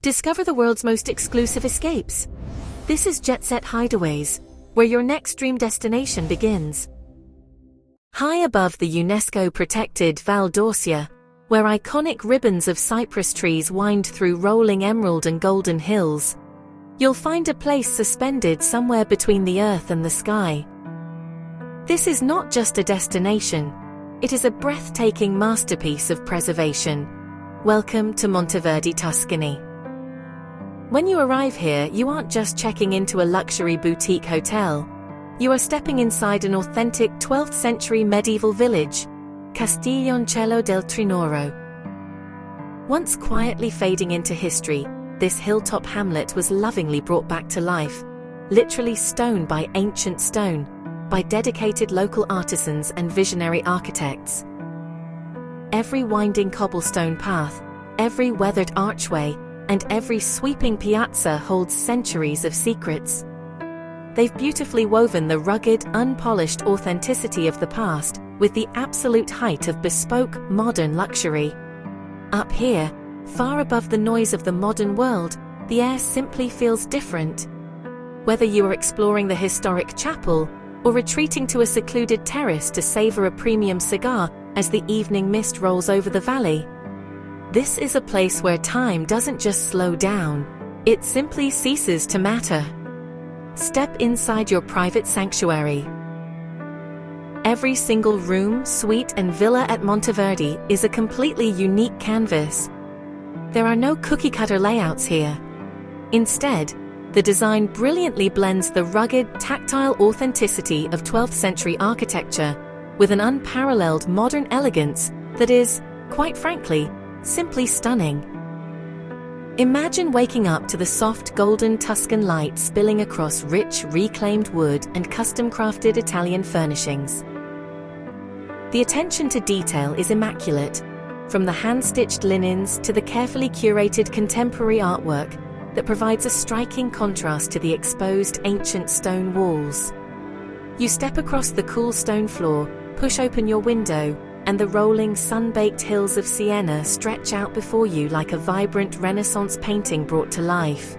Discover the world's most exclusive escapes. This is JetSet Hideaways, where your next dream destination begins. High above the UNESCO-protected Val, where iconic ribbons of cypress trees wind through rolling emerald and golden hills, you'll find a place suspended somewhere between the earth and the sky. This is not just a destination, it is a breathtaking masterpiece of preservation. Welcome to Monteverdi Tuscany. When you arrive here, you aren't just checking into a luxury boutique hotel. You are stepping inside an authentic 12th century medieval village, Castiglioncello del Trinoro. Once quietly fading into history, this hilltop hamlet was lovingly brought back to life, literally stone by ancient stone, by dedicated local artisans and visionary architects. Every winding cobblestone path, every weathered archway, and every sweeping piazza holds centuries of secrets. They've beautifully woven the rugged, unpolished authenticity of the past with the absolute height of bespoke, modern luxury. Up here, far above the noise of the modern world, the air simply feels different. Whether you are exploring the historic chapel or retreating to a secluded terrace to savor a premium cigar as the evening mist rolls over the valley, this is a place where time doesn't just slow down, it simply ceases to matter. Step inside your private sanctuary. Every single room, suite, and villa at Monteverdi is a completely unique canvas. There are no cookie-cutter layouts here. Instead, the design brilliantly blends the rugged, tactile authenticity of 12th century architecture with an unparalleled modern elegance that is, quite frankly, simply stunning. Imagine waking up to the soft golden Tuscan light spilling across rich, reclaimed wood and custom-crafted Italian furnishings. The attention to detail is immaculate, from the hand-stitched linens to the carefully curated contemporary artwork that provides a striking contrast to the exposed ancient stone walls. You step across the cool stone floor, push open your window, and the rolling, sun-baked hills of Siena stretch out before you like a vibrant Renaissance painting brought to life.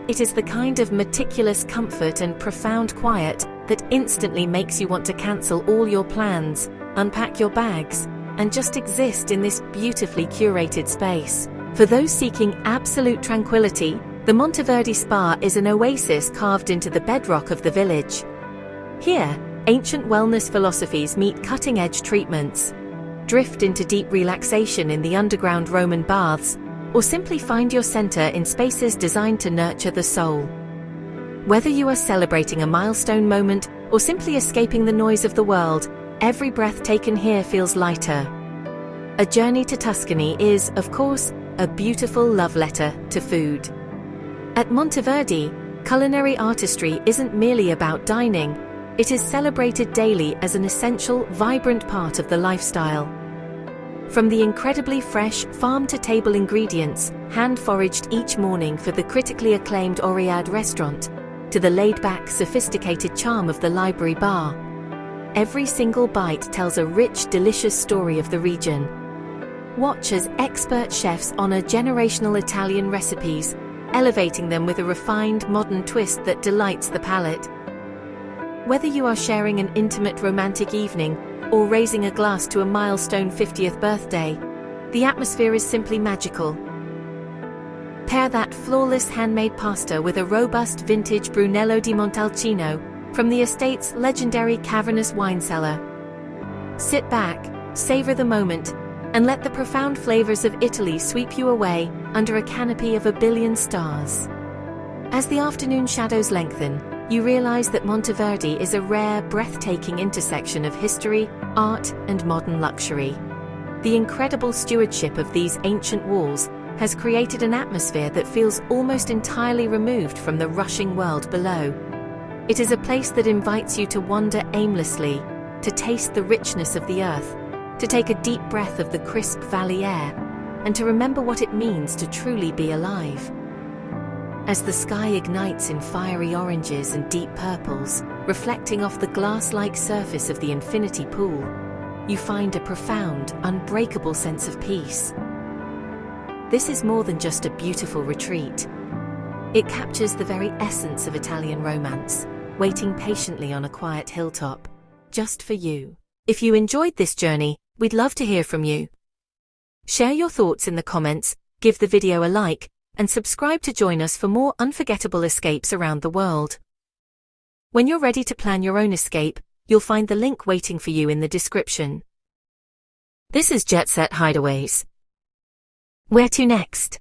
It is the kind of meticulous comfort and profound quiet that instantly makes you want to cancel all your plans, unpack your bags, and just exist in this beautifully curated space. For those seeking absolute tranquility, the Monteverdi Spa is an oasis carved into the bedrock of the village. Here, ancient wellness philosophies meet cutting-edge treatments. Drift into deep relaxation in the underground Roman baths, or simply find your center in spaces designed to nurture the soul. Whether you are celebrating a milestone moment or simply escaping the noise of the world, every breath taken here feels lighter. A journey to Tuscany is, of course, a beautiful love letter to food. At Monteverdi, culinary artistry isn't merely about dining. It is celebrated daily as an essential, vibrant part of the lifestyle. From the incredibly fresh, farm-to-table ingredients, hand-foraged each morning for the critically acclaimed Oread restaurant, to the laid-back, sophisticated charm of the library bar, every single bite tells a rich, delicious story of the region. Watch as expert chefs honor generational Italian recipes, elevating them with a refined, modern twist that delights the palate. Whether you are sharing an intimate romantic evening or raising a glass to a milestone 50th birthday, the atmosphere is simply magical. Pair that flawless handmade pasta with a robust vintage Brunello di Montalcino from the estate's legendary cavernous wine cellar. Sit back, savor the moment, and let the profound flavors of Italy sweep you away under a canopy of a billion stars. As the afternoon shadows lengthen, you realize that Monteverdi is a rare, breathtaking intersection of history, art, and modern luxury. The incredible stewardship of these ancient walls has created an atmosphere that feels almost entirely removed from the rushing world below. It is a place that invites you to wander aimlessly, to taste the richness of the earth, to take a deep breath of the crisp valley air, and to remember what it means to truly be alive. As the sky ignites in fiery oranges and deep purples, reflecting off the glass-like surface of the infinity pool, you find a profound, unbreakable sense of peace. This is more than just a beautiful retreat. It captures the very essence of Italian romance, waiting patiently on a quiet hilltop, just for you. If you enjoyed this journey, we'd love to hear from you. Share your thoughts in the comments, give the video a like, and subscribe to join us for more unforgettable escapes around the world. When you're ready to plan your own escape, you'll find the link waiting for you in the description. This is JetSet Hideaways. Where to next?